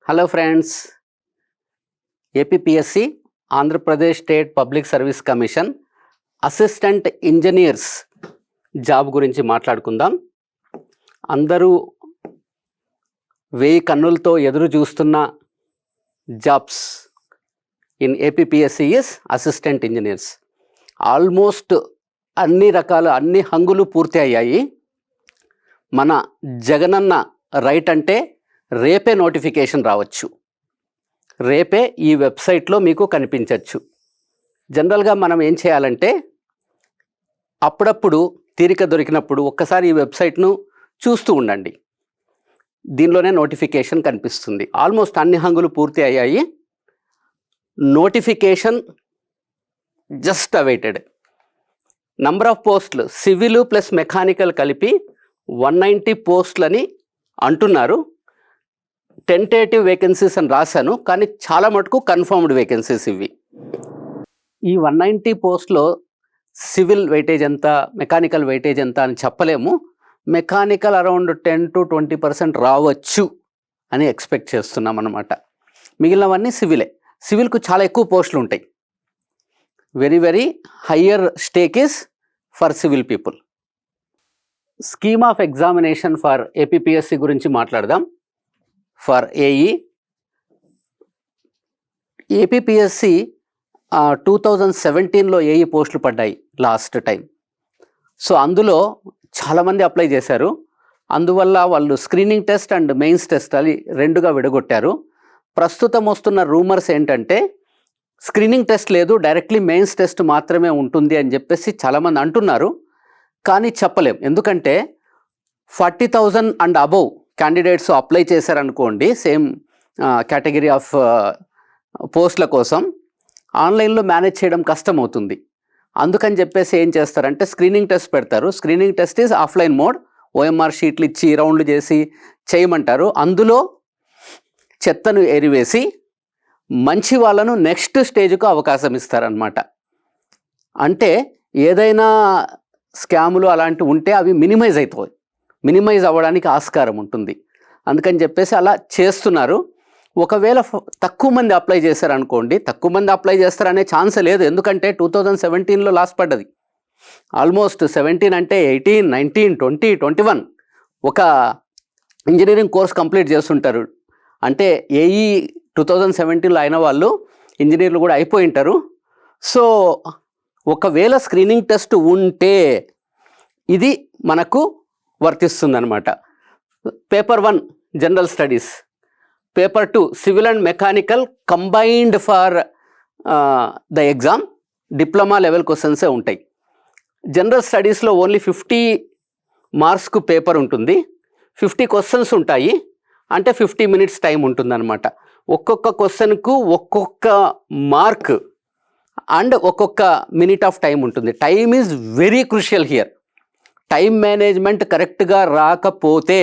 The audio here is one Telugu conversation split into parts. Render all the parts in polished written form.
Hello friends, APPSC Andhra Pradesh state public service commission assistant engineers job గురించి మాట్లాడుకుందాం. అందరూ 1000 కన్నులతో ఎదురు చూస్తున్న jobs in APPSC is assistant engineers. Almost అన్ని హంగులు పూర్తి అయ్యాయి. మన జగనన్న రైట్ అంటే రేపే నోటిఫికేషన్ రావచ్చు, రేపే ఈ వెబ్సైట్లో మీకు కనిపించవచ్చు. జనరల్గా మనం ఏం చేయాలంటే అప్పుడప్పుడు తీరిక దొరికినప్పుడు ఒక్కసారి ఈ వెబ్సైట్ను చూస్తూ ఉండండి. దీనిలోనే నోటిఫికేషన్ కనిపిస్తుంది. ఆల్మోస్ట్ అన్ని హంగులు పూర్తి అయ్యాయి. Notification just awaited. Number of పోస్టులు సివిల్ ప్లస్ మెకానికల్ కలిపి 190 పోస్టులని అంటున్నారు. టెంటేటివ్ వేకెన్సీస్ అని రాశాను, కానీ చాలా మటుకు కన్ఫర్మ్డ్ వేకెన్సీస్ ఇవి. ఈ 190 పోస్ట్లో సివిల్ వెయిటేజ్ ఎంత, మెకానికల్ వెయిటేజ్ ఎంత అని చెప్పలేము. మెకానికల్ అరౌండ్ 10 to 20% రావచ్చు అని ఎక్స్పెక్ట్ చేస్తున్నాం అన్నమాట. మిగిలినవన్నీ సివిలే. సివిల్కు చాలా ఎక్కువ పోస్టులు ఉంటాయి. Very higher stake is for civil people. Scheme of examination for APPSC గురించి మాట్లాడదాం. ఫర్ ఏఈ ఏపీపీఎస్సి 2017లో ఏఈ పోస్టులు పడ్డాయి లాస్ట్ టైం. సో అందులో చాలామంది అప్లై చేశారు. అందువల్ల వాళ్ళు screening test and mains test అది రెండుగా విడగొట్టారు. ప్రస్తుతం వస్తున్న రూమర్స్ ఏంటంటే స్క్రీనింగ్ టెస్ట్ లేదు, డైరెక్ట్లీ మెయిన్స్ టెస్ట్ మాత్రమే ఉంటుంది అని చెప్పేసి చాలామంది అంటున్నారు. కానీ చెప్పలేం, ఎందుకంటే 40,000 అండ్ అబవ్ క్యాండిడేట్స్ అప్లై చేశారనుకోండి సేమ్ కేటగిరీ ఆఫ్ పోస్టుల కోసం, ఆన్లైన్లో మేనేజ్ చేయడం కష్టం అవుతుంది. అందుకని చెప్పేసి ఏం చేస్తారంటే స్క్రీనింగ్ టెస్ట్ పెడతారు. Screening test is offline mode. OMR షీట్లు ఇచ్చి రౌండ్లు చేసి చేయమంటారు. అందులో చెత్తను ఎరివేసి మంచి వాళ్ళను నెక్స్ట్ స్టేజ్కు అవకాశం ఇస్తారనమాట. అంటే ఏదైనా స్కాములు అలాంటివి ఉంటే అవి మినిమైజ్ అవ్వడానికి ఆస్కారం ఉంటుంది. అందుకని చెప్పేసి అలా చేస్తున్నారు. ఒకవేళ తక్కువ మంది అప్లై చేశారనుకోండి, తక్కువ మంది అప్లై చేస్తారనే ఛాన్స్ లేదు. ఎందుకంటే 2017లో లాస్ట్ పడ్డది. ఆల్మోస్ట్ 17 అంటే 18, 19, 20, 21 ఒక ఇంజనీరింగ్ కోర్స్ కంప్లీట్ చేస్తుంటారు. అంటే ఏఈ 2017లో అయిన వాళ్ళు ఇంజనీర్లు కూడా అయిపోయి ఉంటారు. సో ఒకవేళ స్క్రీనింగ్ టెస్ట్ ఉంటే ఇది మనకు వర్తిస్తుందన్నమాట. Paper 1 general studies, paper 2 civil and mechanical combined for the exam. Diploma level క్వశ్చన్సే ఉంటాయి. జనరల్ స్టడీస్లో ఓన్లీ 50 మార్క్స్కు పేపర్ ఉంటుంది. 50 క్వశ్చన్స్ ఉంటాయి. అంటే 50 minutes టైం ఉంటుందన్నమాట. ఒక్కొక్క క్వశ్చన్కు ఒక్కొక్క మార్క్ అండ్ ఒక్కొక్క మినిట్ ఆఫ్ టైం ఉంటుంది. Time is very crucial here. Time management కరెక్ట్గా రాకపోతే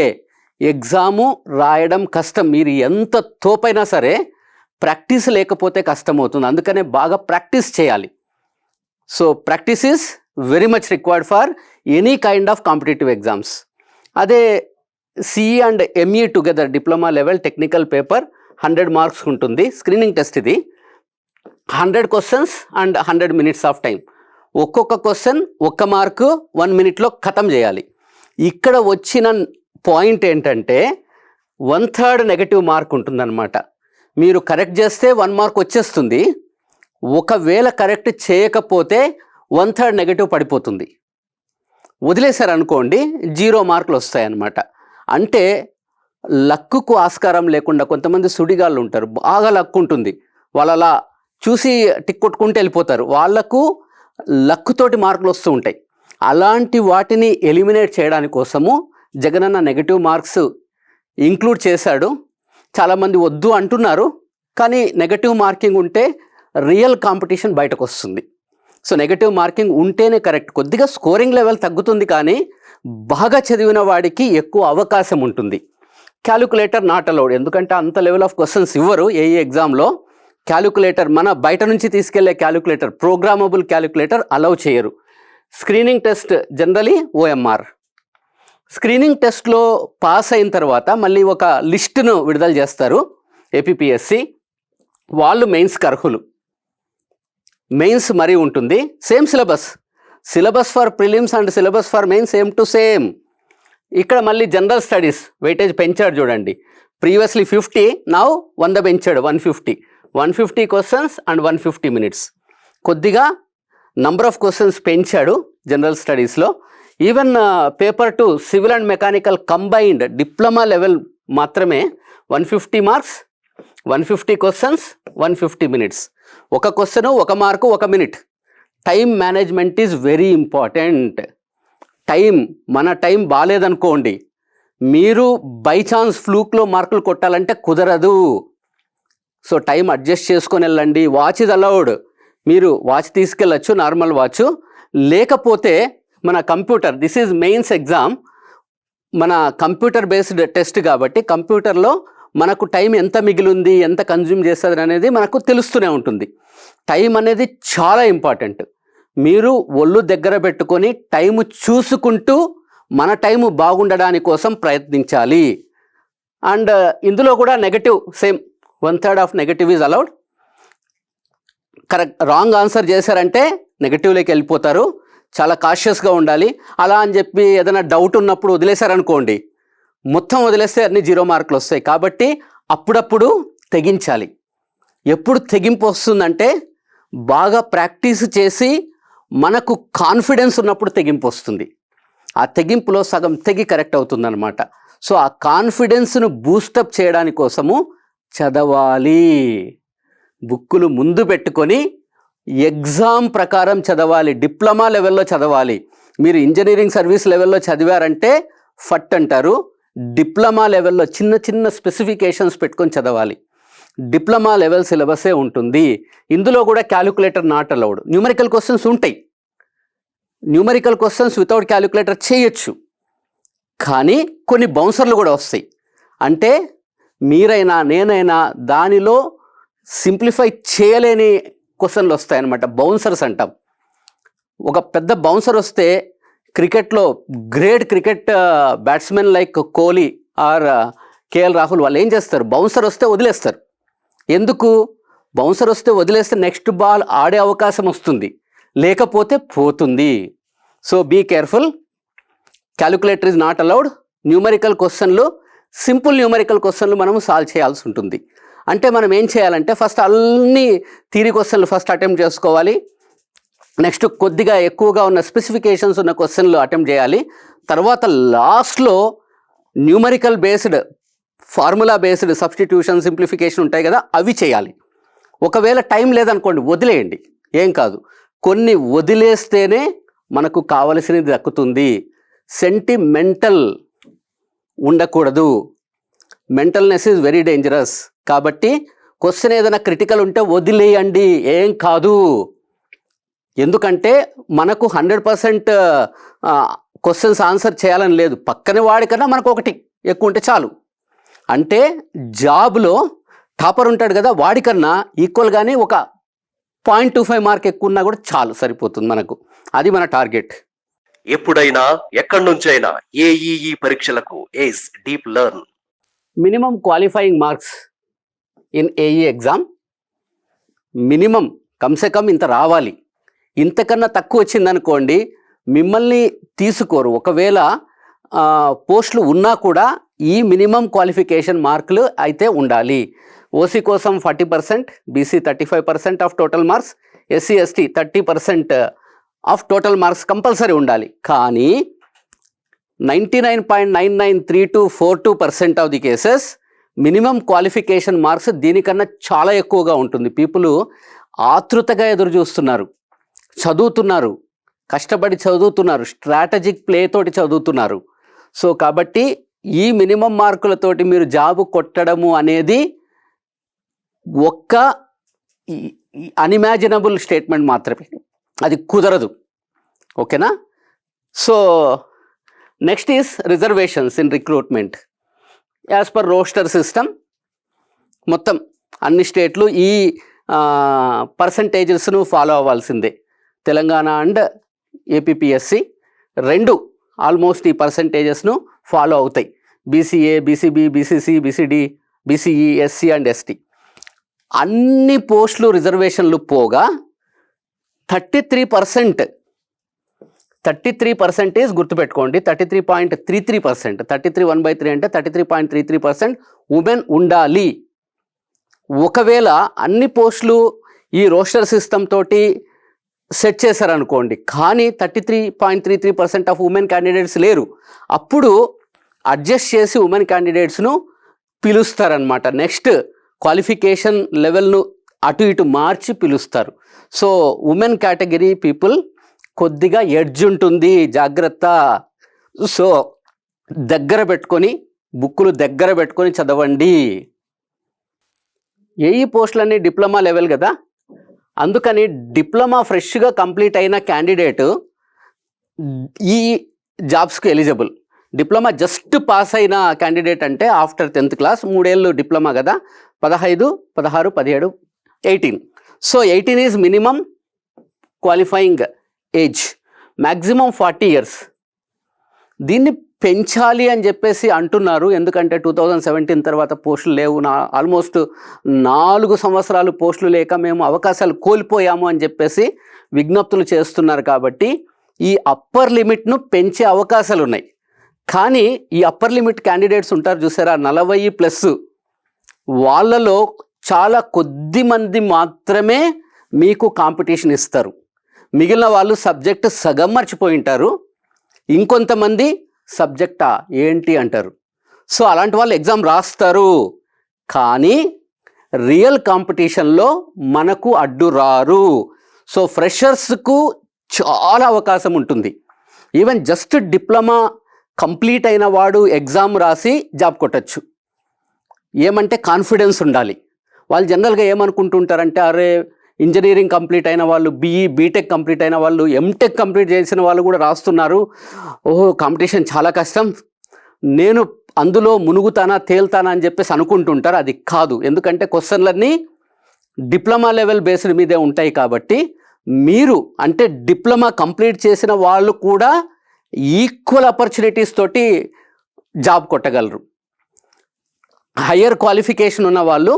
ఎగ్జాము రాయడం కష్టం. మీరు ఎంత తోపైనా సరే ప్రాక్టీస్ లేకపోతే కష్టం అవుతుంది. అందుకనే బాగా ప్రాక్టీస్ చేయాలి. So practice is very much required for any kind of competitive exams. అదే CE and ME together diploma level technical paper 100 marks ఉంటుంది. స్క్రీనింగ్ టెస్ట్ ఇది 100 questions and 100 minutes of time. ఒక్కొక్క క్వశ్చన్ 1 మార్కు 1 minute ఖతం చేయాలి. ఇక్కడ వచ్చిన పాయింట్ ఏంటంటే 1/3 నెగటివ్ మార్క్ ఉంటుందన్నమాట. మీరు కరెక్ట్ చేస్తే 1 మార్క్ వచ్చేస్తుంది. ఒకవేళ కరెక్ట్ చేయకపోతే 1/3 నెగటివ్ పడిపోతుంది. వదిలేశారనుకోండి 0 మార్కులు వస్తాయన్నమాట. అంటే లక్కుకు ఆస్కారం లేకుండా కొంతమంది సుడిగాళ్ళు ఉంటారు, బాగా లక్కు ఉంటుంది, వాళ్ళు అలా చూసి టిక్ కొట్టుకుంటూ వెళ్ళిపోతారు. వాళ్లకు లక్కుతోటి మార్కులు వస్తూ ఉంటాయి. అలాంటి వాటిని ఎలిమినేట్ చేయడానికి కోసము జగనన్న నెగటివ్ మార్క్స్ ఇంక్లూడ్ చేశాడు. చాలామంది వద్దు అంటున్నారు, కానీ నెగటివ్ మార్కింగ్ ఉంటే రియల్ కాంపిటీషన్ బయటకు వస్తుంది. సో నెగటివ్ మార్కింగ్ ఉంటేనే కరెక్ట్. కొద్దిగా స్కోరింగ్ లెవెల్ తగ్గుతుంది, కానీ బాగా చదివిన వాడికి ఎక్కువ అవకాశం ఉంటుంది. క్యాలిక్యులేటర్ నాట్ అలౌడ్, ఎందుకంటే అంత లెవెల్ ఆఫ్ క్వశ్చన్స్ ఇవ్వరు ఏఈ ఎగ్జామ్లో. క్యాలిక్యులేటర్ మన బయట నుంచి తీసుకెళ్లే క్యాలిక్యులేటర్, ప్రోగ్రామబుల్ క్యాలిక్యులేటర్ అలౌ చేయరు. Screening test generally OMR. Screening టెస్ట్లో పాస్ అయిన తర్వాత మళ్ళీ ఒక లిస్టును విడుదల చేస్తారు. ఏపీపీఎస్సి, వాళ్ళు మెయిన్స్కి అర్హులు. మెయిన్స్ మరీ ఉంటుంది. Same syllabus for prelims and syllabus for mains same to same. ఇక్కడ మళ్ళీ జనరల్ స్టడీస్ వెయిటేజ్ పెంచాడు చూడండి. ప్రీవియస్లీ 50, నౌ 100 పెంచాడు, 150 క్వశ్చన్స్ అండ్ 150 minutes. కొద్దిగా నంబర్ ఆఫ్ క్వశ్చన్స్ పెంచాడు జనరల్ స్టడీస్లో. Even paper 2 civil and mechanical combined diploma level మాత్రమే 150 మార్క్స్, 150 క్వశ్చన్స్, 150 minutes. ఒక question, 1 mark, 1 minute. Time management is very important. మన టైం బాగాలేదనుకోండి, మీరు బై ఛాన్స్ ఫ్లూక్లో మార్కులు కొట్టాలంటే కుదరదు. సో టైం అడ్జస్ట్ చేసుకొని వెళ్ళండి. వాచ్ ఇస్ అలౌడ్, మీరు వాచ్ తీసుకెళ్ళచ్చు, నార్మల్ వాచ్. లేకపోతే మన computer, this is mains exam, మన కంప్యూటర్ బేస్డ్ టెస్ట్ కాబట్టి కంప్యూటర్లో మనకు టైం ఎంత మిగిలింది, ఎంత కన్జ్యూమ్ చేస్తుంది అనేది మనకు తెలుస్తూనే ఉంటుంది. టైం అనేది చాలా ఇంపార్టెంట్. మీరు ఒళ్ళు దగ్గర పెట్టుకొని టైము చూసుకుంటూ మన టైము బాగుండడానికి కోసం ప్రయత్నించాలి. అండ్ ఇందులో కూడా negative same, 1/3 of negative is allowed. Correct wrong answer చేశారంటే నెగటివ్లోకి వెళ్ళిపోతారు. చాలా కాషియస్గా ఉండాలి. అలా అని చెప్పి ఏదైనా డౌట్ ఉన్నప్పుడు వదిలేశారనుకోండి, మొత్తం వదిలేస్తే అన్ని 0 మార్కులు వస్తాయి. కాబట్టి అప్పుడప్పుడు తెగించాలి. ఎప్పుడు తెగింపు వస్తుందంటే బాగా ప్రాక్టీస్ చేసి మనకు కాన్ఫిడెన్స్ ఉన్నప్పుడు తెగింపు వస్తుంది. ఆ తెగింపులో సగం తెగి కరెక్ట్ అవుతుందన్నమాట. సో ఆ కాన్ఫిడెన్స్ను బూస్టప్ చేయడానికి కోసము చదవాలి. బుక్కులు ముందు పెట్టుకొని ఎగ్జామ్ ప్రకారం చదవాలి. డిప్లొమా లెవెల్లో చదవాలి. మీరు ఇంజనీరింగ్ సర్వీస్ లెవెల్లో చదివారంటే ఫట్ అంటారు. డిప్లొమా లెవెల్లో చిన్న చిన్న స్పెసిఫికేషన్స్ పెట్టుకొని చదవాలి. డిప్లొమా లెవెల్ సిలబసే ఉంటుంది. ఇందులో కూడా calculator not allowed. Numerical questions ఉంటాయి. న్యూమరికల్ క్వశ్చన్స్ వితౌట్ క్యాలిక్యులేటర్ చేయొచ్చు. కానీ కొన్ని బౌన్సర్లు కూడా వస్తాయి. అంటే మీరైనా నేనైనా దానిలో సింప్లిఫై చేయలేని క్వశ్చన్లు వస్తాయన్నమాట. బౌన్సర్స్ అంటాం. ఒక పెద్ద బౌన్సర్ వస్తే క్రికెట్లో great cricket batsmen like Kohli or KL Rahul వాళ్ళు ఏం చేస్తారు, బౌన్సర్ వస్తే వదిలేస్తారు. ఎందుకు? బౌన్సర్ వస్తే వదిలేస్తే నెక్స్ట్ బాల్ ఆడే అవకాశం వస్తుంది, లేకపోతే పోతుంది. So be careful. Calculator is not allowed. Numerical క్వశ్చన్లు, సింపుల్ న్యూమరికల్ క్వశ్చన్లు మనం సాల్వ్ చేయాల్సి ఉంటుంది. అంటే మనం ఏం చేయాలంటే ఫస్ట్ అన్ని థియరీ క్వశ్చన్లు ఫస్ట్ అటెంప్ట్ చేసుకోవాలి. నెక్స్ట్ కొద్దిగా ఎక్కువగా ఉన్న స్పెసిఫికేషన్స్ ఉన్న క్వశ్చన్లు అటెంప్ట్ చేయాలి. తర్వాత లాస్ట్లో numerical based, formula based substitution, simplification ఉంటాయి కదా, అవి చేయాలి. ఒకవేళ టైం లేదనుకోండి, వదిలేయండి, ఏం కాదు. కొన్ని వదిలేస్తేనే మనకు కావలసినది దక్కుతుంది. సెంటిమెంటల్ ఉండకూడదు. మెంటల్నెస్ ఈజ్ వెరీ డేంజరస్. కాబట్టి క్వశ్చన్ ఏదైనా క్రిటికల్ ఉంటే వదిలేయండి, ఏం కాదు. ఎందుకంటే మనకు 100% క్వశ్చన్స్ ఆన్సర్ చేయాలని లేదు. పక్కన వాడికన్నా మనకు ఒకటి ఎక్కువ ఉంటే చాలు. అంటే జాబ్లో టాపర్ ఉంటాడు కదా, వాడికన్నా ఈక్వల్గానే ఒక 0.25 మార్క్ ఎక్కువ ఉన్నా కూడా చాలు, సరిపోతుంది మనకు. అది మన టార్గెట్. ఎప్పుడైనా ఎక్కడి నుంచైనా ఏఈఈ పరీక్షలకు Ace Deep Learn. Minimum qualifying marks in AE exam minimum కమ్సే కమ్ ఇంత రావాలి. ఇంతకన్నా తక్కువ వచ్చిందనుకోండి మిమ్మల్ని తీసుకోరు. ఒకవేళ పోస్టులు ఉన్నా కూడా ఈ మినిమం క్వాలిఫికేషన్ మార్కులు అయితే ఉండాలి. ఓసీ కోసం 40%, BC 35% of total marks, SC ST 30% of total marks compulsory ఉండాలి. కానీ 99.993242% of the cases minimum qualification marks దీనికన్నా చాలా ఎక్కువగా ఉంటుంది. పీపుల్ ఆతృతగా ఎదురు చూస్తున్నారు, చదువుతున్నారు, కష్టపడి చదువుతున్నారు, స్ట్రాటజిక్ ప్లే తోటి చదువుతున్నారు. సో కాబట్టి ఈ మినిమం మార్కులతోటి మీరు జాబు కొట్టడము అనేది ఒక్క అన్ఇమాజినబుల్ స్టేట్మెంట్ మాత్రమే, అది కుదరదు. ఓకేనా? So next is reservations in recruitment as per roster system. మొత్తం అన్ని స్టేట్లు ఈ పర్సంటేజెస్ను ఫాలో అవ్వాల్సిందే. తెలంగాణ అండ్ ఏపీపీఎస్సి రెండు ఆల్మోస్ట్ ఈ పర్సంటేజెస్ను ఫాలో అవుతాయి. BCA, BCB, BCC, BCD BCE, SC and ST అన్ని పోస్టులు రిజర్వేషన్లు పోగా 33%, 33% గుర్తుపెట్టుకోండి, 33.33%, 33 అంటే 33.33% ఉమెన్ ఉండాలి. ఒకవేళ అన్ని పోస్టులు ఈ రోస్టర్ సిస్టమ్ తోటి సెట్ చేశారనుకోండి, కానీ 33.33% ఆఫ్ ఉమెన్ క్యాండిడేట్స్ లేరు, అప్పుడు అడ్జస్ట్ చేసి ఉమెన్ క్యాండిడేట్స్ను పిలుస్తారనమాట. నెక్స్ట్ క్వాలిఫికేషన్ లెవెల్ను అటు ఇటు మార్చి పిలుస్తారు. సో ఉమెన్ కేటగిరీ పీపుల్ కొద్దిగా ఎడ్జ్ ఉంటుంది, జాగ్రత్త. సో దగ్గర పెట్టుకొని, బుక్కులు దగ్గర పెట్టుకొని చదవండి. ఏఈ పోస్టులన్నీ డిప్లొమా లెవెల్ కదా, అందుకని డిప్లొమా ఫ్రెష్గా కంప్లీట్ అయిన క్యాండిడేట్ ఈ జాబ్స్కి ఎలిజిబుల్. డిప్లొమా జస్ట్ పాస్ అయిన క్యాండిడేట్ అంటే ఆఫ్టర్ 10th క్లాస్, 3 ఏళ్ళు డిప్లొమా కదా, 15, 16, 17, 18. So 18 is minimum qualifying age, maximum 40 years. దీన్ని పెంచాలి అని చెప్పేసి అంటున్నారు, ఎందుకంటే 2017 తర్వాత పోస్టులు లేవు, ఆల్మోస్ట్ 4 సంవత్సరాలు పోస్టులు లేక మేము అవకాశాలు కోల్పోయాము అని చెప్పేసి విజ్ఞప్తులు చేస్తున్నారు. కాబట్టి ఈ అప్పర్ లిమిట్ను పెంచే అవకాశాలు ఉన్నాయి. కానీ ఈ అప్పర్ లిమిట్ క్యాండిడేట్స్ ఉంటారు చూసారా, 40+ వాళ్ళలో చాలా కొద్ది మంది మాత్రమే మీకు కాంపిటీషన్ ఇస్తారు. మిగిలిన వాళ్ళు సబ్జెక్ట్ సగం మర్చిపోయి ఉంటారు, ఇంకొంతమంది సబ్జెక్టా ఏంటి అంటారు. సో అలాంటి వాళ్ళు ఎగ్జామ్ రాస్తారు, కానీ రియల్ కాంపిటీషన్లో మనకు అడ్డు రారు. సో ఫ్రెషర్స్కు చాలా అవకాశం ఉంటుంది. ఈవెన్ జస్ట్ డిప్లొమా కంప్లీట్ అయిన వాడు ఎగ్జామ్ రాసి జాబ్ కొట్టచ్చు. ఏమంటే కాన్ఫిడెన్స్ ఉండాలి. వాళ్ళు జనరల్గా ఏమనుకుంటుంటారంటే, అరే ఇంజనీరింగ్ కంప్లీట్ అయిన వాళ్ళు, బీఈ, బీటెక్ కంప్లీట్ అయిన వాళ్ళు, ఎంటెక్ కంప్లీట్ చేసిన వాళ్ళు కూడా రాస్తున్నారు, ఓహో కాంపిటీషన్ చాలా కష్టం, నేను అందులో మునుగుతానా తేల్తానా అని చెప్పేసి అనుకుంటుంటారు. అది కాదు, ఎందుకంటే క్వశ్చన్లన్నీ డిప్లొమా లెవెల్ బేస్డ్ మీదే ఉంటాయి. కాబట్టి మీరు అంటే డిప్లొమా కంప్లీట్ చేసిన వాళ్ళు కూడా ఈక్వల్ ఆపర్చునిటీస్ తోటి జాబ్ కొట్టగలరు. హయ్యర్ క్వాలిఫికేషన్ ఉన్న వాళ్ళు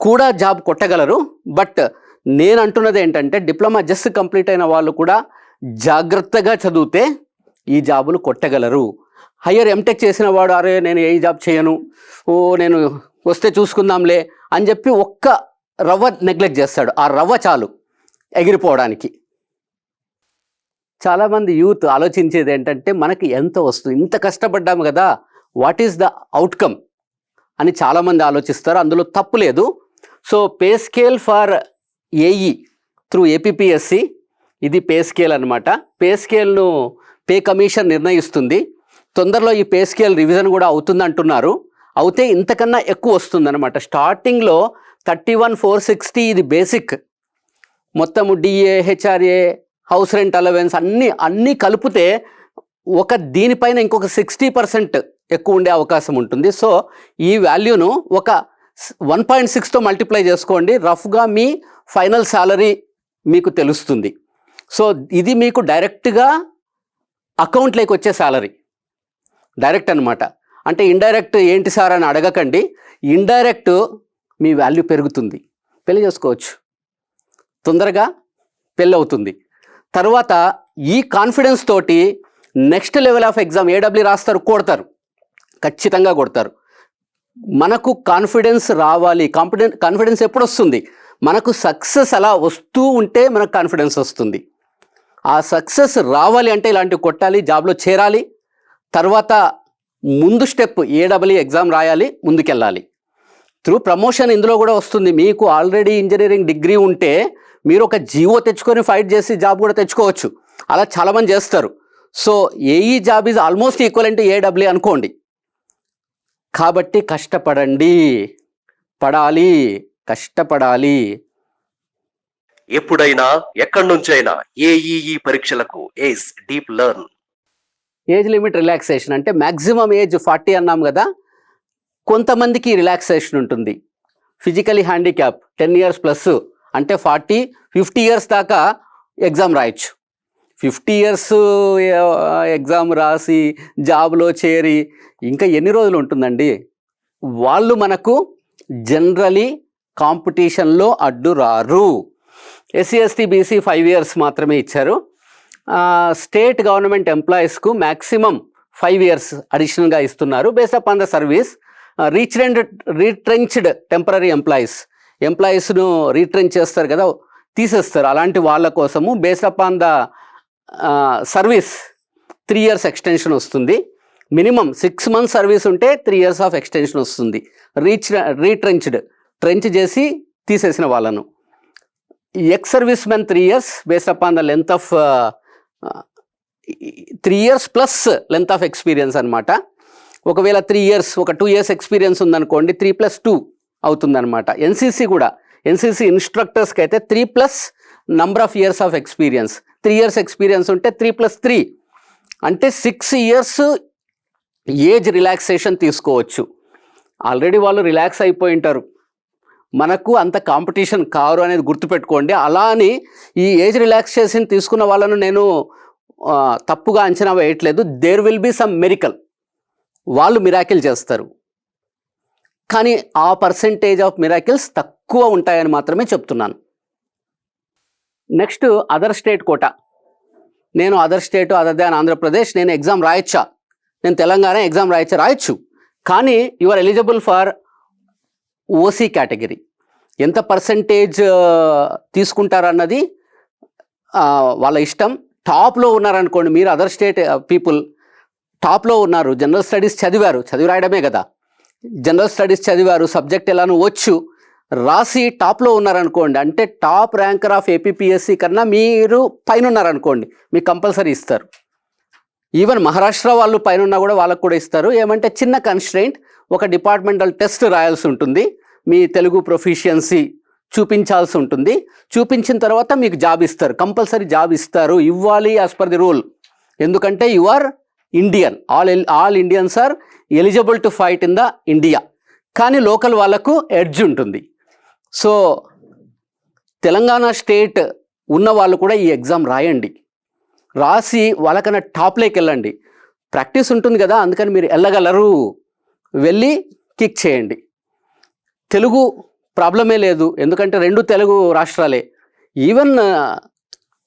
కూడా జాబ్ కొట్టగలరు. బట్ నేను అంటున్నది ఏంటంటే, డిప్లొమా జస్ట్ కంప్లీట్ అయిన వాళ్ళు కూడా జాగ్రత్తగా చదివితే ఈ జాబులు కొట్టగలరు. హయ్యర్ ఎంటెక్ చేసిన వాడు, అరే నేను ఏ జాబ్ చేయను, నేను వస్తే చూసుకుందాంలే అని చెప్పి ఒక్క రవ్వ నెగ్లెక్ట్ చేస్తాడు. ఆ రవ్వ చాలు ఎగిరిపోవడానికి. చాలామంది యూత్ ఆలోచించేది ఏంటంటే, మనకి ఎంత వస్తుంది, ఇంత కష్టపడ్డాము కదా, వాట్ ఈస్ ద అవుట్కమ్ అని చాలామంది ఆలోచిస్తారు. అందులో తప్పు లేదు. So pay scale for AE through APPSC, ఇది పే స్కేల్ అనమాట. పే స్కేల్ను పే కమిషన్ నిర్ణయిస్తుంది. తొందరలో ఈ పే స్కేల్ రివిజన్ కూడా అవుతుంది అంటున్నారు. అవుతే ఇంతకన్నా ఎక్కువ వస్తుందన్నమాట. స్టార్టింగ్లో 31,460 ఇది బేసిక్, మొత్తము DA, HRA, house rent allowance అన్నీ కలిపితే దీనిపైన ఇంకొక 60% ఎక్కువ ఉండే అవకాశం ఉంటుంది. సో ఈ వాల్యూను ఒక 1.6తో మల్టిప్లై చేసుకోండి, రఫ్గా మీ ఫైనల్ శాలరీ మీకు తెలుస్తుంది. సో ఇది మీకు డైరెక్ట్గా అకౌంట్లోకి వచ్చే శాలరీ, డైరెక్ట్ అనమాట. అంటే ఇండైరెక్ట్ ఏంటి సార్ అని అడగకండి. ఇండైరెక్ట్ మీ వాల్యూ పెరుగుతుంది, పెళ్లి చేసుకోవచ్చు, తొందరగా పెళ్ళి అవుతుంది. తర్వాత ఈ కాన్ఫిడెన్స్ తోటి నెక్స్ట్ లెవెల్ ఆఫ్ ఎగ్జామ్ ఏడబ్ల్యూ రాస్తారు, కొడతారు, ఖచ్చితంగా కొడతారు. మనకు కాన్ఫిడెన్స్ రావాలి. కాన్ఫిడెన్స్ ఎప్పుడు వస్తుంది? మనకు సక్సెస్ అలా వస్తూ ఉంటే మనకు కాన్ఫిడెన్స్ వస్తుంది. ఆ సక్సెస్ రావాలి అంటే ఇలాంటివి కొట్టాలి, జాబ్లో చేరాలి. తర్వాత ముందు స్టెప్ ఏడబ్ల్యూ ఎగ్జామ్ రాయాలి, ముందుకెళ్ళాలి. త్రూ ప్రమోషన్ ఇందులో కూడా వస్తుంది. మీకు ఆల్రెడీ ఇంజనీరింగ్ డిగ్రీ ఉంటే మీరు ఒక జీవో తెచ్చుకొని ఫైట్ చేసి జాబ్ కూడా తెచ్చుకోవచ్చు. అలా చాలామంది చేస్తారు. So AE job is almost equal to AW అనుకోండి. కాబట్టి కష్టపడండి, పడాలి, కష్టపడాలి. ఎప్పుడైనా ఎక్కడి నుంచైనా ఏఈఈ పరీక్షలకు Ace Deep Learn. Age limit relaxation అంటే మ్యాక్సిమం ఏజ్ 40 అన్నాం కదా, కొంతమందికి రిలాక్సేషన్ ఉంటుంది. ఫిజికలీ హ్యాండిక్యాప్ 10 years ప్లస్ అంటే 40, 50 years దాకా ఎగ్జామ్ రాయొచ్చు. 50 years ఎగ్జామ్ రాసి జాబ్లో చేరి ఇంకా ఎన్ని రోజులు ఉంటుందండి? వాళ్ళు మనకు జనరలీ కాంపిటీషన్లో అడ్డు రారు. ఎస్సీ ఎస్టీ బీసీ 5 years మాత్రమే ఇచ్చారు. స్టేట్ గవర్నమెంట్ ఎంప్లాయీస్కు మ్యాక్సిమం 5 years అడిషనల్గా ఇస్తున్నారు based upon the service. Retrenched temporary ఎంప్లాయీస్ను రీట్రెంచ్ చేస్తారు కదా, తీసేస్తారు. అలాంటి వాళ్ళ కోసము based upon the service 3 years extension వస్తుంది. మినిమం 6 months సర్వీస్ ఉంటే 3 years ఆఫ్ ఎక్స్టెన్షన్ వస్తుంది. ట్రెంచ్ చేసి తీసేసిన వాళ్ళను. Ex service men 3 years based upon the length of 3 years plus length of experience అనమాట. ఒకవేళ 3 years, ఒక 2 years ఎక్స్పీరియన్స్ ఉందనుకోండి, 3+2 అవుతుందన్నమాట. ఎన్సీసీ ఇన్స్ట్రక్టర్స్కి అయితే 3+ number of years of experience. 3 years experience ఉంటే 3+3 అంటే 6 years ఏజ్ రిలాక్సేషన్ తీసుకోవచ్చు. ఆల్రెడీ వాళ్ళు రిలాక్స్ అయిపోయి ఉంటారు, మనకు అంత కాంపిటీషన్ కారు అనేది గుర్తుపెట్టుకోండి. అలా అని ఈ ఏజ్ రిలాక్సేషన్ తీసుకున్న వాళ్ళను నేను తప్పుగా అంచనా వేయట్లేదు. దేర్ విల్ బీ సమ్ మెరికల్, వాళ్ళు మిరాకిల్ చేస్తారు, కానీ ఆ పర్సెంటేజ్ ఆఫ్ మిరాకిల్స్ తక్కువ ఉంటాయని మాత్రమే చెప్తున్నాను. Next other state quota. నేను other state other than Andhra Pradesh నేను ఎగ్జామ్ రాయొచ్చా? నేను తెలంగాణ ఎగ్జామ్ రాయొచ్చు, కానీ you are eligible for OC category. ఎంత పర్సెంటేజ్ తీసుకుంటారన్నది వాళ్ళ ఇష్టం. టాప్లో ఉన్నారనుకోండి, మీరు అదర్ స్టేట్ పీపుల్ టాప్లో ఉన్నారు, జనరల్ స్టడీస్ చదివి రాయడమే కదా, జనరల్ స్టడీస్ చదివారు, సబ్జెక్ట్ ఎలానో వచ్చు, రాసి టాప్లో ఉన్నారనుకోండి, అంటే టాప్ ర్యాంకర్ ఆఫ్ ఏపీపీఎస్సీ కన్నా మీరు పైన ఉన్నారనుకోండి, మీకు కంపల్సరీ ఇస్తారు. ఈవెన్ మహారాష్ట్ర వాళ్ళు పైన ఉన్నా కూడా వాళ్ళకు కూడా ఇస్తారు. ఏమంటే చిన్న కన్స్ట్రెయింట్, ఒక డిపార్ట్మెంటల్ టెస్ట్ రాయాల్సి ఉంటుంది, మీ తెలుగు ప్రొఫిషియన్సీ చూపించాల్సి ఉంటుంది. చూపించిన తర్వాత మీకు జాబ్ ఇస్తారు, కంపల్సరీ జాబ్ ఇస్తారు, ఇవ్వాలి యాజ్ పర్ ది రూల్. ఎందుకంటే you are Indian, all Indians are eligible to fight in the India. కానీ లోకల్ వాళ్ళకు ఎడ్జ్ ఉంటుంది. సో తెలంగాణ స్టేట్ ఉన్న వాళ్ళు కూడా ఈ ఎగ్జామ్ రాయండి, రాసి వాళ్ళకన్నా టాప్లోకి వెళ్ళండి. ప్రాక్టీస్ ఉంటుంది కదా, అందుకని మీరు వెళ్ళగలరు, వెళ్ళి కిక్ చేయండి. తెలుగు ప్రాబ్లమే లేదు, ఎందుకంటే 2 Telugu రాష్ట్రాలే. Even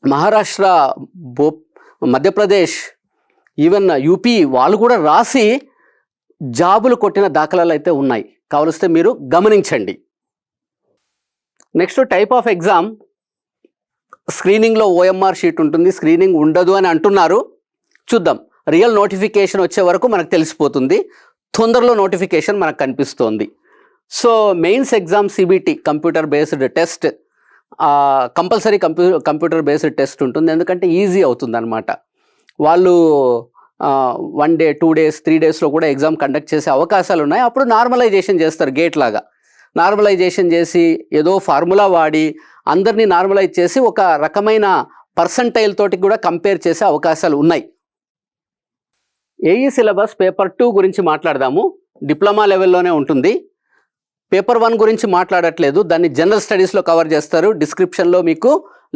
Maharashtra, Madhya Pradesh, even UP వాళ్ళు కూడా రాసి జాబులు కొట్టిన దాఖలాలు అయితే ఉన్నాయి, కావలిస్తే మీరు గమనించండి. Next type of exam. స్క్రీనింగ్లో ఓఎంఆర్ షీట్ ఉంటుంది, స్క్రీనింగ్ ఉండదు అని అంటున్నారు. చూద్దాం, రియల్ నోటిఫికేషన్ వచ్చే వరకు మనకు తెలిసిపోతుంది. తొందరలో నోటిఫికేషన్ మనకు కనిపిస్తోంది. So mains exam CBT computer based test, compulsory computer based test ఉంటుంది, ఎందుకంటే ఈజీ అవుతుంది అనమాట. వాళ్ళు 1 day 2 days 3 daysలో కూడా ఎగ్జామ్ కండక్ట్ చేసే అవకాశాలు ఉన్నాయి. అప్పుడు నార్మలైజేషన్ చేస్తారు, గేట్ లాగా నార్మలైజేషన్ చేసి ఏదో ఫార్ములా వాడి అందరినీ నార్మలైజ్ చేసి ఒక రకమైన పర్సంటైల్ తోటి కూడా కంపేర్ చేసే అవకాశాలు ఉన్నాయి. ఏఈ సిలబస్ పేపర్ 2 గురించి మాట్లాడదాము. డిప్లొమా లెవెల్లోనే ఉంటుంది. పేపర్ 1 గురించి మాట్లాడట్లేదు, దాన్ని జనరల్ స్టడీస్లో కవర్ చేస్తారు. డిస్క్రిప్షన్లో మీకు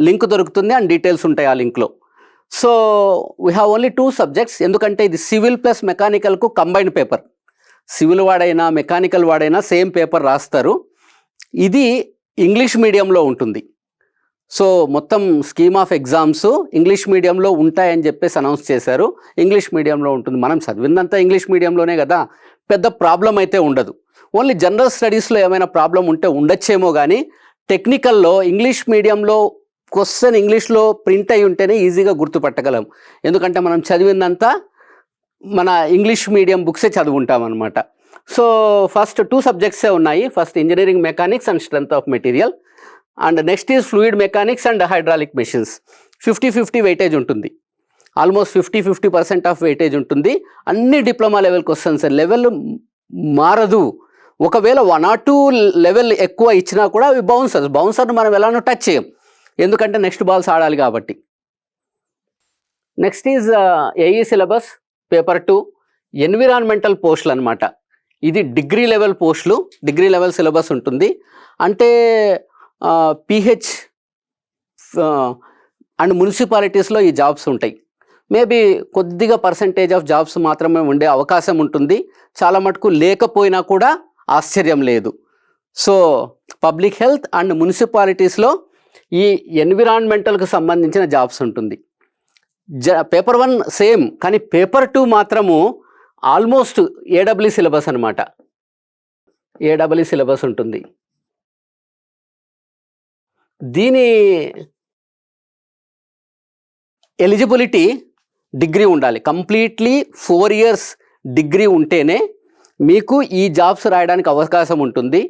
లింక్ దొరుకుతుంది అండ్ డీటెయిల్స్ ఉంటాయి ఆ లింక్లో. So we have only 2 subjects, ఎందుకంటే ఇది సివిల్ ప్లస్ మెకానికల్కు కంబైన్డ్ పేపర్. సివిల్ వాడైనా మెకానికల్ వాడైనా సేమ్ పేపర్ రాస్తారు. ఇది ఇంగ్లీష్ మీడియంలో ఉంటుంది. సో మొత్తం స్కీమ్ ఆఫ్ ఎగ్జామ్స్ ఇంగ్లీష్ మీడియంలో ఉంటాయని చెప్పేసి అనౌన్స్ చేశారు. ఇంగ్లీష్ మీడియంలో ఉంటుంది. మనం చదివిందంతా ఇంగ్లీష్ మీడియంలోనే కదా, పెద్ద ప్రాబ్లం అయితే ఉండదు. ఓన్లీ జనరల్ స్టడీస్లో ఏమైనా ప్రాబ్లం ఉంటే ఉండొచ్చేమో, కానీ టెక్నికల్లో ఇంగ్లీష్ మీడియంలో క్వశ్చన్ ఇంగ్లీష్లో ప్రింట్ అయి ఉంటేనే ఈజీగా గుర్తుపట్టగలం. ఎందుకంటే మనం చదివిందంతా మన ఇంగ్లీష్ మీడియం బుక్సే చదువుకుంటాం అనమాట. సో ఫస్ట్ 2 subjects ఉన్నాయి. First engineering mechanics and strength of material, and next is fluid mechanics and hydraulic machines. 50-50 weightage ఉంటుంది, ఆల్మోస్ట్ 50% ఆఫ్ వెయిటేజ్ ఉంటుంది. అన్ని డిప్లొమా లెవెల్ క్వశ్చన్స్, లెవెల్ మారదు. ఒకవేళ 1 or 2 లెవెల్ ఎక్కువ ఇచ్చినా కూడా అవి బౌన్సర్ను మనం ఎలానో టచ్ చేయం, ఎందుకంటే నెక్స్ట్ బాల్స్ ఆడాలి కాబట్టి. Next is AE syllabus paper 2 environmental పోస్టులు అనమాట. ఇది డిగ్రీ లెవెల్ పోస్టులు, డిగ్రీ లెవెల్ సిలబస్ ఉంటుంది. అంటే పిహెచ్ అండ్ మున్సిపాలిటీస్లో ఈ జాబ్స్ ఉంటాయి. మేబీ కొద్దిగా పర్సంటేజ్ ఆఫ్ జాబ్స్ మాత్రమే ఉండే అవకాశం ఉంటుంది. చాలా మటుకు లేకపోయినా కూడా ఆశ్చర్యం లేదు. సో పబ్లిక్ హెల్త్ అండ్ మున్సిపాలిటీస్లో ఈ ఎన్విరాన్మెంటల్కి సంబంధించిన జాబ్స్ ఉంటుంది. పేపర్ 1 సేమ్, కానీ పేపర్ 2 మాత్రము ఆల్మోస్ట్ ఏడబ్ల్యూ సిలబస్ అనమాట. ఏడబ్ల్యూ సిలబస్ ఉంటుంది. దీని ఎలిజిబిలిటీ డిగ్రీ ఉండాలి. కంప్లీట్లీ 4 years డిగ్రీ ఉంటేనే మీకు ఈ జాబ్స్ రాయడానికి అవకాశం ఉంటుంది.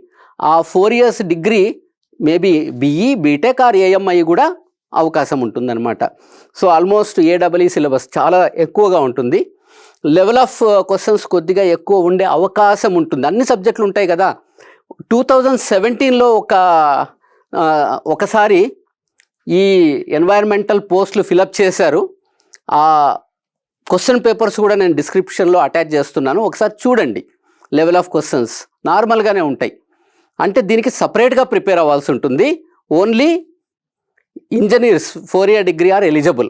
ఆ 4 years degree maybe BE, BTech or AMI కూడా అవకాశం ఉంటుందన్నమాట. సో ఆల్మోస్ట్ ఏడబ్ల్యూ సిలబస్ చాలా ఎక్కువగా ఉంటుంది. లెవెల్ ఆఫ్ క్వశ్చన్స్ కొద్దిగా ఎక్కువ ఉండే అవకాశం ఉంటుంది. అన్ని సబ్జెక్టులు ఉంటాయి కదా. 2017లో ఒకసారి ఈ ఎన్వైర్మెంటల్ పోస్టులు ఫిలప్ చేశారు. ఆ క్వశ్చన్ పేపర్స్ కూడా నేను డిస్క్రిప్షన్లో అటాచ్ చేస్తున్నాను, ఒకసారి చూడండి. లెవెల్ ఆఫ్ క్వశ్చన్స్ నార్మల్గానే ఉంటాయి. అంటే దీనికి సపరేట్గా ప్రిపేర్ అవ్వాల్సి ఉంటుంది. Only engineers 4 year degree are eligible.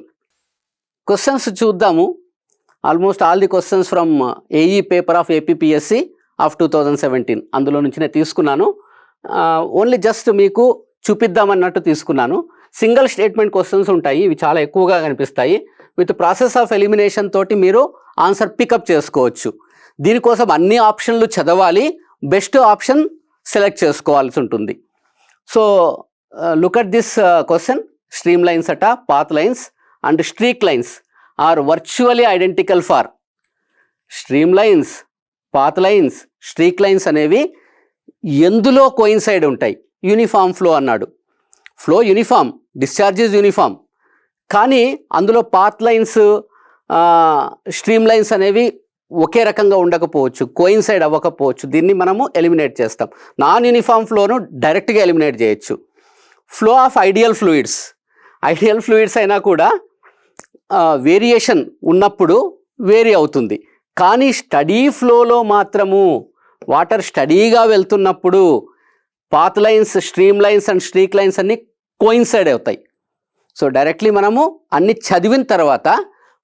Questions చూద్దాము. Almost all the questions from AE paper of APPSC of 2017 అందులో నుంచి నేను తీసుకున్నాను. ఓన్లీ జస్ట్ మీకు చూపిద్దామన్నట్టు తీసుకున్నాను. సింగిల్ స్టేట్మెంట్ క్వశ్చన్స్ ఉంటాయి, ఇవి చాలా ఎక్కువగా కనిపిస్తాయి. విత్ ప్రాసెస్ ఆఫ్ ఎలిమినేషన్ తోటి మీరు ఆన్సర్ పికప్ చేసుకోవచ్చు. దీనికోసం అన్ని ఆప్షన్లు చదవాలి, బెస్ట్ ఆప్షన్ సెలెక్ట్ చేసుకోవాల్సి ఉంటుంది. So look at this question. Stream lines అట, path lines and streak lines are virtually identical for. Stream lines, path lines, streak lines అనేవి ఎందులో కోయిన్సైడ్ ఉంటాయి? యూనిఫామ్ ఫ్లో అన్నాడు. Flow uniform, discharges uniform. కానీ అందులో పాత్ లైన్స్, స్ట్రీమ్ లైన్స్ అనేవి ఒకే రకంగా ఉండకపోవచ్చు, కోయిన్సైడ్ అవ్వకపోవచ్చు. దీన్ని మనము ఎలిమినేట్ చేస్తాం. నాన్ యూనిఫామ్ ఫ్లోను డైరెక్ట్గా ఎలిమినేట్ చేయొచ్చు. Flow of ideal fluids, ideal fluids అయినా కూడా వేరియేషన్ ఉన్నప్పుడు వేరీ అవుతుంది. కానీ స్టడీ ఫ్లోలో మాత్రము వాటర్ స్టడీగా వెళ్తున్నప్పుడు path lines, stream lines and streak lines అన్నీ కోయిన్సైడ్ అవుతాయి. సో డైరెక్ట్లీ మనము అన్ని చదివిన తర్వాత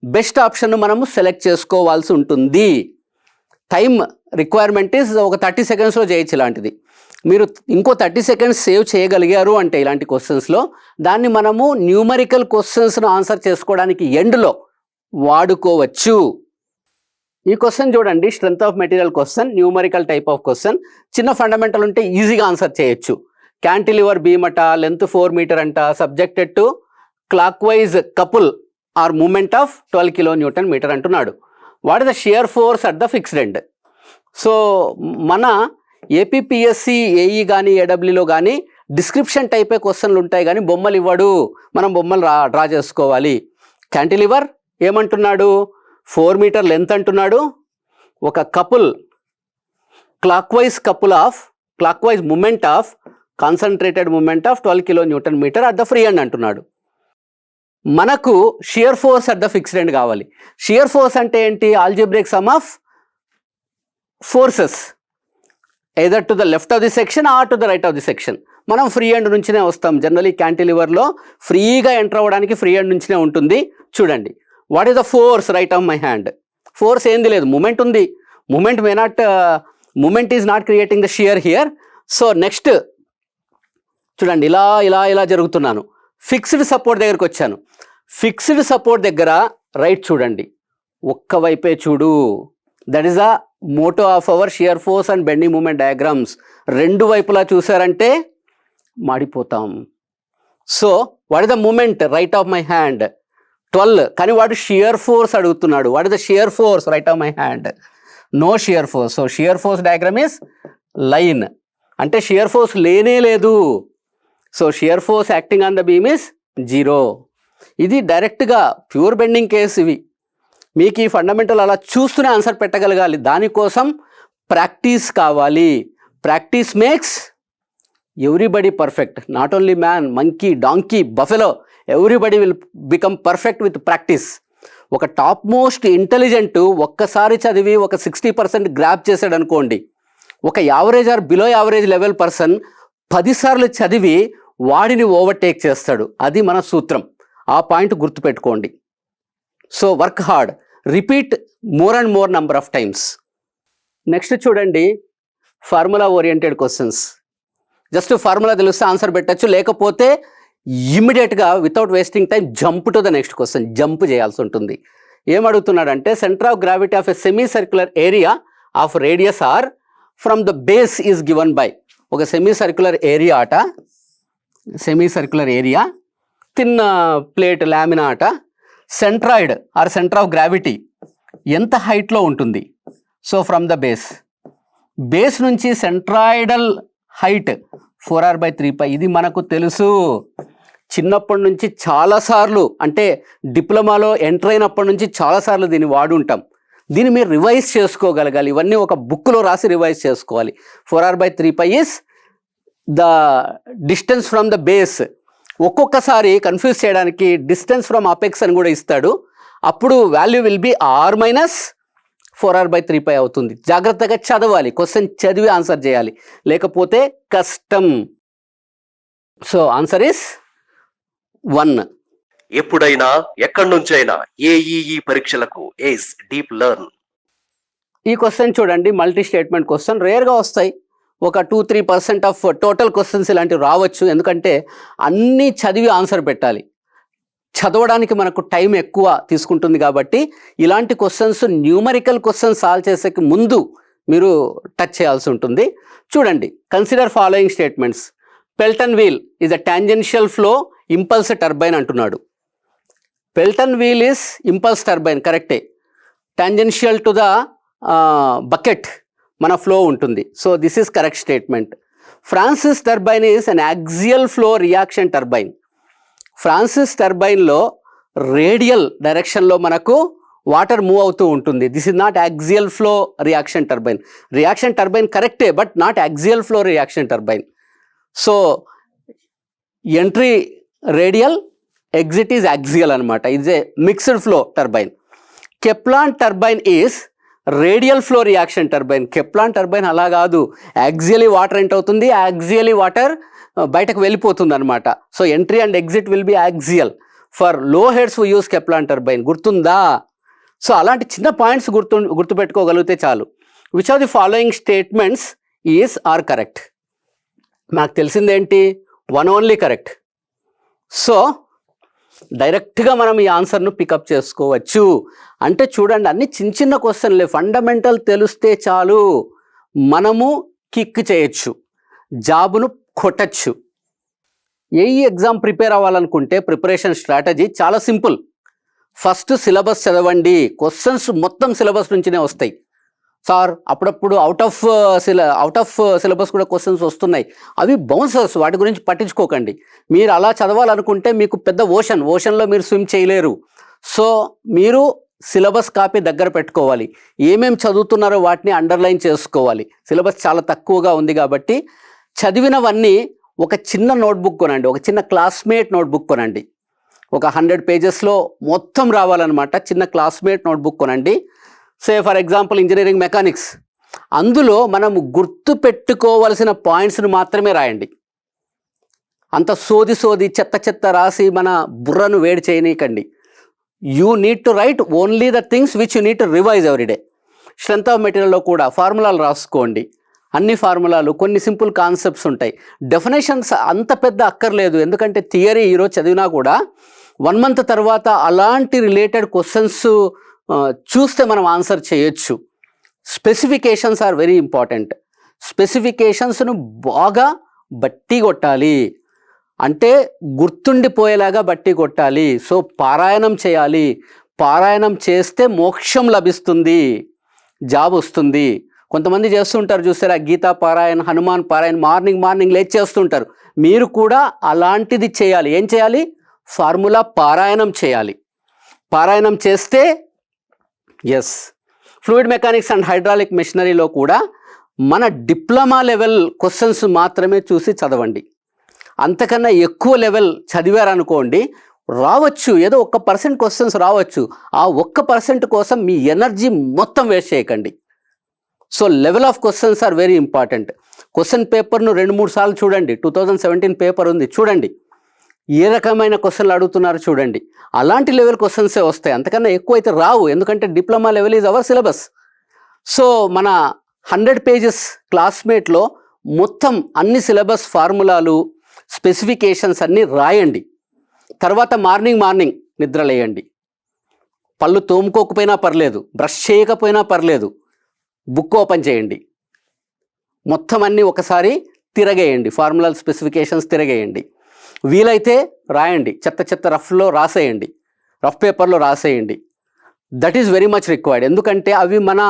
బెస్ట్ ఆప్షన్ను మనము సెలెక్ట్ చేసుకోవాల్సి ఉంటుంది. టైం రిక్వైర్మెంట్ ఈజ్ ఒక 30 secondsలో చేయొచ్చు. ఇలాంటిది మీరు ఇంకో 30 seconds సేవ్ చేయగలిగారు అంటే ఇలాంటి క్వశ్చన్స్లో దాన్ని మనము న్యూమరికల్ క్వశ్చన్స్ను ఆన్సర్ చేసుకోవడానికి ఎండ్లో వాడుకోవచ్చు. ఈ క్వశ్చన్ చూడండి, strength of material question, numerical type of question. చిన్న ఫండమెంటల్ ఉంటే ఈజీగా ఆన్సర్ చేయొచ్చు. క్యాంటిలివర్ బీమ్ అట, లెంత్ 4 meter అంట, subjected to clockwise couple or moment of 12 kN అంటున్నాడు. What is the shear force at the fixed end? So మన ఏపీపీఎస్సి, ఏఈ కానీ ఏడబ్ల్యూలో కానీ డిస్క్రిప్షన్ టైపే క్వశ్చన్లు ఉంటాయి, కానీ బొమ్మలు ఇవ్వడు. మనం బొమ్మలు డ్రా చేసుకోవాలి. క్యాంటిలివర్ ఏమంటున్నాడు? 4 meter లెంత్ అంటున్నాడు. ఒక couple, clockwise moment of concentrated moment of 12 kN at the free end అంటున్నాడు. మనకు shear force at the fixed end కావాలి. షియర్ ఫోర్స్ అంటే ఏంటి? Algebraic sum of forces either to the left of the section or to the right of the section. మనం ఫ్రీ ఎండ్ నుంచినే వస్తాం. జనరలీ క్యాంటిలివర్లో ఫ్రీగా ఎంటర్ అవ్వడానికి ఫ్రీ ఎండ్ నుంచినే ఉంటుంది. చూడండి, what is the force right of my hand? Force ఏంది లేదు, మూమెంట్ ఉంది. Moment is not creating the shear here. So next చూడండి, ఇలా ఇలా ఇలా జరుగుతున్నాను. ఫిక్స్డ్ సపోర్ట్ దగ్గరకు వచ్చాను. ఫిక్స్డ్ సపోర్ట్ దగ్గర రైట్ చూడండి, ఒక్క వైపే చూడు. That is the motto of our shear force and bending moment diagrams. రెండు వైపులా చూసారంటే మాడిపోతాం. So what is the moment right of my hand? 12. కానీ వాడు షియర్ ఫోర్స్ అడుగుతున్నాడు. What is the shear force right of my hand? No shear force. So shear force diagram is line. అంటే షియర్ ఫోర్స్ లేనే లేదు. So shear force acting on the beam is 0. ఇది డైరెక్ట్గా ప్యూర్ బెండింగ్ కేసు. ఇవి మీకు ఈ ఫండమెంటల్ అలా చూస్తూనే ఆన్సర్ పెట్టగలగాలి. దానికోసం ప్రాక్టీస్ కావాలి. Practice makes everybody perfect. Not only man, monkey, donkey, buffalo, everybody will become perfect with practice. ఒక టాప్ మోస్ట్ ఇంటెలిజెంట్ ఒక్కసారి చదివి ఒక 60% గ్రాప్ చేశాడు అనుకోండి. ఒక average are below average level person 10 సార్లు చదివి వాడిని ఓవర్టేక్ చేస్తాడు. అది మన సూత్రం. ఆ పాయింట్ గుర్తుపెట్టుకోండి. So work hard, repeat more and more number of times. Next చూడండి, formula oriented questions. Just formula తెలిస్తే ఆన్సర్ పెట్టచ్చు, లేకపోతే ఇమ్మీడియట్గా without wasting time jump to the next question, jump చేయాల్సి ఉంటుంది. ఏమడుగుతున్నాడంటే centre of gravity of a semi circular area of radius R from the base is given by. ఒక సెమీ సర్క్యులర్ ఏరియా అట, semi circular area, thin plate lamina అట, centroid or centre of gravity ఎంత హైట్లో ఉంటుంది. సో ఫ్రమ్ ద బేస్ నుంచి సెంట్రాయిడల్ హైట్ 4r/3π. ఇది మనకు తెలుసు, చిన్నప్పటి నుంచి చాలాసార్లు, అంటే డిప్లొమాలో ఎంటర్ అయినప్పటి నుంచి చాలాసార్లు దీన్ని వాడుంటాం. దీన్ని మీరు రివైజ్ చేసుకోగలగాలి, ఇవన్నీ ఒక బుక్లో రాసి రివైజ్ చేసుకోవాలి. 4r/3π is the distance from the base. ఒక్కొక్కసారి కన్ఫ్యూజ్ చేయడానికి డిస్టెన్స్ ఫ్రమ్ అపెక్స్ అని కూడా ఇస్తాడు, అప్పుడు value will be r - 4r/3π అవుతుంది. జాగ్రత్తగా చదవాలి, క్వశ్చన్ చదివి ఆన్సర్ చేయాలి, లేకపోతే కష్టం. So answer is 1. ఎప్పుడైనా ఎక్కడి నుంచైనా ఏఈఈ పరీక్షలకు ఏస్ డీప్ లెర్న్. ఈ క్వశ్చన్ చూడండి, మల్టీ స్టేట్మెంట్ క్వశ్చన్, రేర్గా వస్తాయి. ఒక 2-3% ఆఫ్ టోటల్ క్వశ్చన్స్ ఇలాంటివి రావచ్చు, ఎందుకంటే అన్నీ చదివి ఆన్సర్ పెట్టాలి. చదవడానికి మనకు టైం ఎక్కువ తీసుకుంటుంది కాబట్టి ఇలాంటి క్వశ్చన్స్, న్యూమరికల్ క్వశ్చన్స్ సాల్వ్ చేసేకి ముందు మీరు టచ్ చేయాల్సి ఉంటుంది. చూడండి, consider following statements. Pelton wheel is a tangential flow impulse turbine అంటున్నాడు. Pelton wheel is impulse turbine, కరెక్టే. టాంజెన్షియల్ టు ద బకెట్ మన ఫ్లో ఉంటుంది. So this is correct statement. Francis turbine is an axial flow reaction turbine. Francis టర్బైన్లో రేడియల్ డైరెక్షన్లో మనకు వాటర్ మూవ్ అవుతూ ఉంటుంది. This is not axial flow reaction turbine. Reaction turbine కరెక్టే, but not axial flow reaction turbine. So entry radial, exit is axial అనమాట. It's a mixed flow turbine. Kaplan turbine is radial flow reaction turbine. Kaplan turbine అలా కాదు, యాక్సియలీ వాటర్ ఎంటర్ అవుతుంది, యాక్సియలీ వాటర్ బయటకు వెళ్ళిపోతుంది అనమాట. So entry and exit will be axial. For low heads we use Kaplan turbine. గుర్తుందా? సో అలాంటి చిన్న పాయింట్స్ గుర్తుపెట్టుకోగలిగితే చాలు. Which of the following statements is are correct? నాకు తెలిసిందేంటి, 1 ఓన్లీ కరెక్ట్. సో డైరెక్ట్గా మనం ఈ ఆన్సర్ను పికప్ చేసుకోవచ్చు. అంటే చూడండి, అన్ని చిన్న చిన్న క్వశ్చన్లే, ఫండమెంటల్ తెలిస్తే చాలు మనము కిక్ చేయొచ్చు, జాబును కొట్టచ్చు. ఏ ఎగ్జామ్ ప్రిపేర్ అవ్వాలనుకుంటే ప్రిపరేషన్ స్ట్రాటజీ చాలా సింపుల్. ఫస్ట్ సిలబస్ చదవండి, క్వశ్చన్స్ మొత్తం సిలబస్ నుంచినే వస్తాయి. సార్ అప్పుడప్పుడు అవుట్ ఆఫ్ సిలబస్ కూడా క్వశ్చన్స్ వస్తున్నాయి, అవి బౌన్సర్స్, వాటి గురించి పట్టించుకోకండి. మీరు అలా చదవాలనుకుంటే మీకు పెద్ద ఓషన్లో మీరు స్విమ్ చేయలేరు. సో మీరు సిలబస్ కాపీ దగ్గర పెట్టుకోవాలి, ఏమేమి చదువుతున్నారో వాటిని అండర్లైన్ చేసుకోవాలి. సిలబస్ చాలా తక్కువగా ఉంది కాబట్టి చదివినవన్నీ ఒక చిన్న నోట్బుక్ కొనండి, ఒక చిన్న క్లాస్మేట్ నోట్బుక్ కొనండి. ఒక 100 పేజెస్లో మొత్తం రావాలన్నమాట. చిన్న క్లాస్మేట్ నోట్బుక్ కొనండి. Say for example engineering mechanics, అందులో మనం గుర్తు పెట్టుకోవలసిన పాయింట్స్ని మాత్రమే రాయండి. అంత సోది చెత్త రాసి మన బుర్రను వేడి చేయనీకండి. You need to write only the things which you need to revise everyday. Strength of మెటీరియల్లో కూడా ఫార్ములాలు రాసుకోండి, అన్ని ఫార్ములాలు, కొన్ని సింపుల్ కాన్సెప్ట్స్ ఉంటాయి. డెఫినేషన్స్ అంత పెద్ద అక్కర్లేదు, ఎందుకంటే థియరీ ఈరోజు చదివినా కూడా 1 మంత్ తర్వాత అలాంటి రిలేటెడ్ క్వశ్చన్స్ చూస్తే మనం ఆన్సర్ చేయొచ్చు. Specifications are very important. స్పెసిఫికేషన్స్ను బాగా బట్టి కొట్టాలి, అంటే గుర్తుండిపోయేలాగా బట్టి కొట్టాలి. సో పారాయణం చేయాలి, పారాయణం చేస్తే మోక్షం లభిస్తుంది, జాబ్ వస్తుంది. కొంతమంది చేస్తుంటారు చూసారా, గీతా పారాయణ, హనుమాన్ పారాయణ, మార్నింగ్ లేచి చేస్తుంటారు. మీరు కూడా అలాంటిది చేయాలి. ఏం చేయాలి? ఫార్ములా పారాయణం చేయాలి. పారాయణం చేస్తే yes. Fluid mechanics and hydraulic మెషినరీలో కూడా మన డిప్లొమా లెవెల్ క్వశ్చన్స్ మాత్రమే చూసి చదవండి. అంతకన్నా ఎక్కువ లెవెల్ చదివారనుకోండి, రావచ్చు, ఏదో 1% క్వశ్చన్స్ రావచ్చు. ఆ 1% కోసం మీ ఎనర్జీ మొత్తం వేస్ట్ చేయకండి. So level of questions are very important. Question పేపర్ను 2-3 సార్లు చూడండి. 2017 పేపర్ ఉంది, చూడండి. ఏ రకమైన క్వశ్చన్లు అడుగుతున్నారు చూడండి. అలాంటి లెవెల్ క్వశ్చన్సే వస్తాయి, అంతకన్నా ఎక్కువ అయితే రావు. ఎందుకంటే diploma level is our syllabus. So మన 100 పేజెస్ క్లాస్మేట్లో మొత్తం అన్ని సిలబస్ ఫార్ములాలు, స్పెసిఫికేషన్స్ అన్నీ రాయండి. తర్వాత మార్నింగ్ నిద్రలేయండి. పళ్ళు తోముకోకపోయినా పర్లేదు, బ్రష్ చేయకపోయినా పర్లేదు, బుక్ ఓపెన్ చేయండి. మొత్తం అన్నీ ఒకసారి తిరగేయండి, ఫార్ములాలు, స్పెసిఫికేషన్స్ తిరగేయండి. వీలైతే రాయండి, చెత్త రఫ్లో రాసేయండి, రఫ్ పేపర్లో రాసేయండి. That is very much required. ఎందుకంటే అవి మన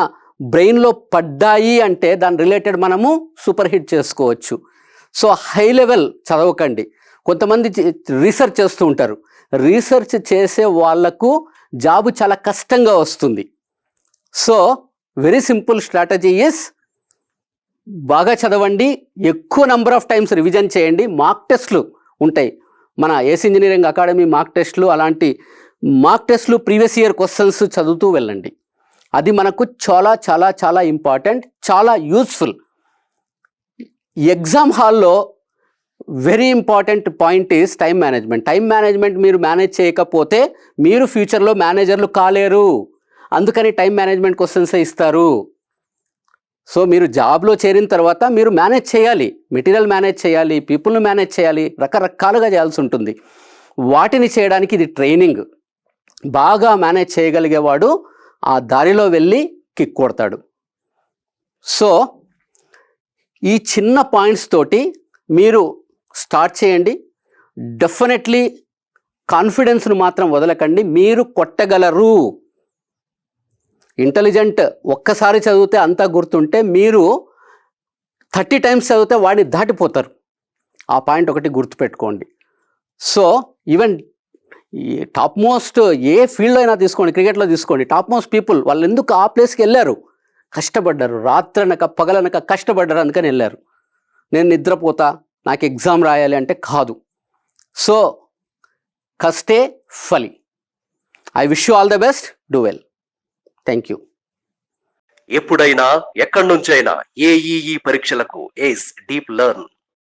బ్రెయిన్లో పడ్డాయి అంటే దాని రిలేటెడ్ మనము సూపర్ హిట్ చేసుకోవచ్చు. సో హై లెవెల్ చదవకండి. కొంతమంది రీసెర్చ్ చేస్తూ ఉంటారు. రీసెర్చ్ చేసే వాళ్లకు జాబు చాలా కష్టంగా వస్తుంది. So very simple strategy is బాగా చదవండి, ఎక్కువ నెంబర్ ఆఫ్ టైమ్స్ రివిజన్ చేయండి. మార్క్ టెస్ట్లు ఉంటాయి, మన ఏసీ ఇంజనీరింగ్ అకాడమీ మార్క్ టెస్ట్లు, అలాంటి మార్క్ టెస్ట్లు ప్రీవియస్ ఇయర్ క్వశ్చన్స్ చదువుతూ వెళ్ళండి. అది మనకు చాలా చాలా చాలా ఇంపార్టెంట్, చాలా యూస్ఫుల్. ఎగ్జామ్ హాల్లో very important point is time management. Time management మీరు మేనేజ్ చేయకపోతే మీరు ఫ్యూచర్లో మేనేజర్లు కాలేరు. అందుకని టైం మేనేజ్మెంట్ క్వశ్చన్సే ఇస్తారు. సో మీరు జాబ్లో చేరిన తర్వాత మీరు మేనేజ్ చేయాలి, మెటీరియల్ మేనేజ్ చేయాలి, పీపుల్ని మేనేజ్ చేయాలి, రకరకాలుగా చేయాల్సి ఉంటుంది. వాటిని చేయడానికి ఇది ట్రైనింగ్. బాగా మేనేజ్ చేయగలిగేవాడు ఆ దారిలో వెళ్ళి కిక్ కొడతాడు. సో ఈ చిన్న పాయింట్స్ తోటి మీరు స్టార్ట్ చేయండి. డెఫినెట్లీ కాన్ఫిడెన్స్ను మాత్రం వదలకండి, మీరు కొట్టగలరు. ఇంటెలిజెంట్ ఒక్కసారి చదివితే అంతా గుర్తుంటే మీరు 30 టైమ్స్ చదివితే వాడిని దాటిపోతారు. ఆ పాయింట్ ఒకటి గుర్తుపెట్టుకోండి. సో ఈవెన్ ఈ టాప్ మోస్ట్ ఏ ఫీల్డ్లో అయినా తీసుకోండి, క్రికెట్లో తీసుకోండి, టాప్ మోస్ట్ పీపుల్ వాళ్ళు ఎందుకు ఆ ప్లేస్కి వెళ్ళారు? కష్టపడ్డారు, రాత్రనక పగలనక కష్టపడ్డారు, అందుకని వెళ్ళారు. నేను నిద్రపోతా, నాకు ఎగ్జామ్ రాయాలి అంటే కాదు. సో కష్టే ఫలి. I wish you all the best, do well. Thank you. ఎప్పుడైనా ఎక్కడి నుంచైనా ఏఈఈ పరీక్షలకు ఏస్ డీప్ లెర్న్.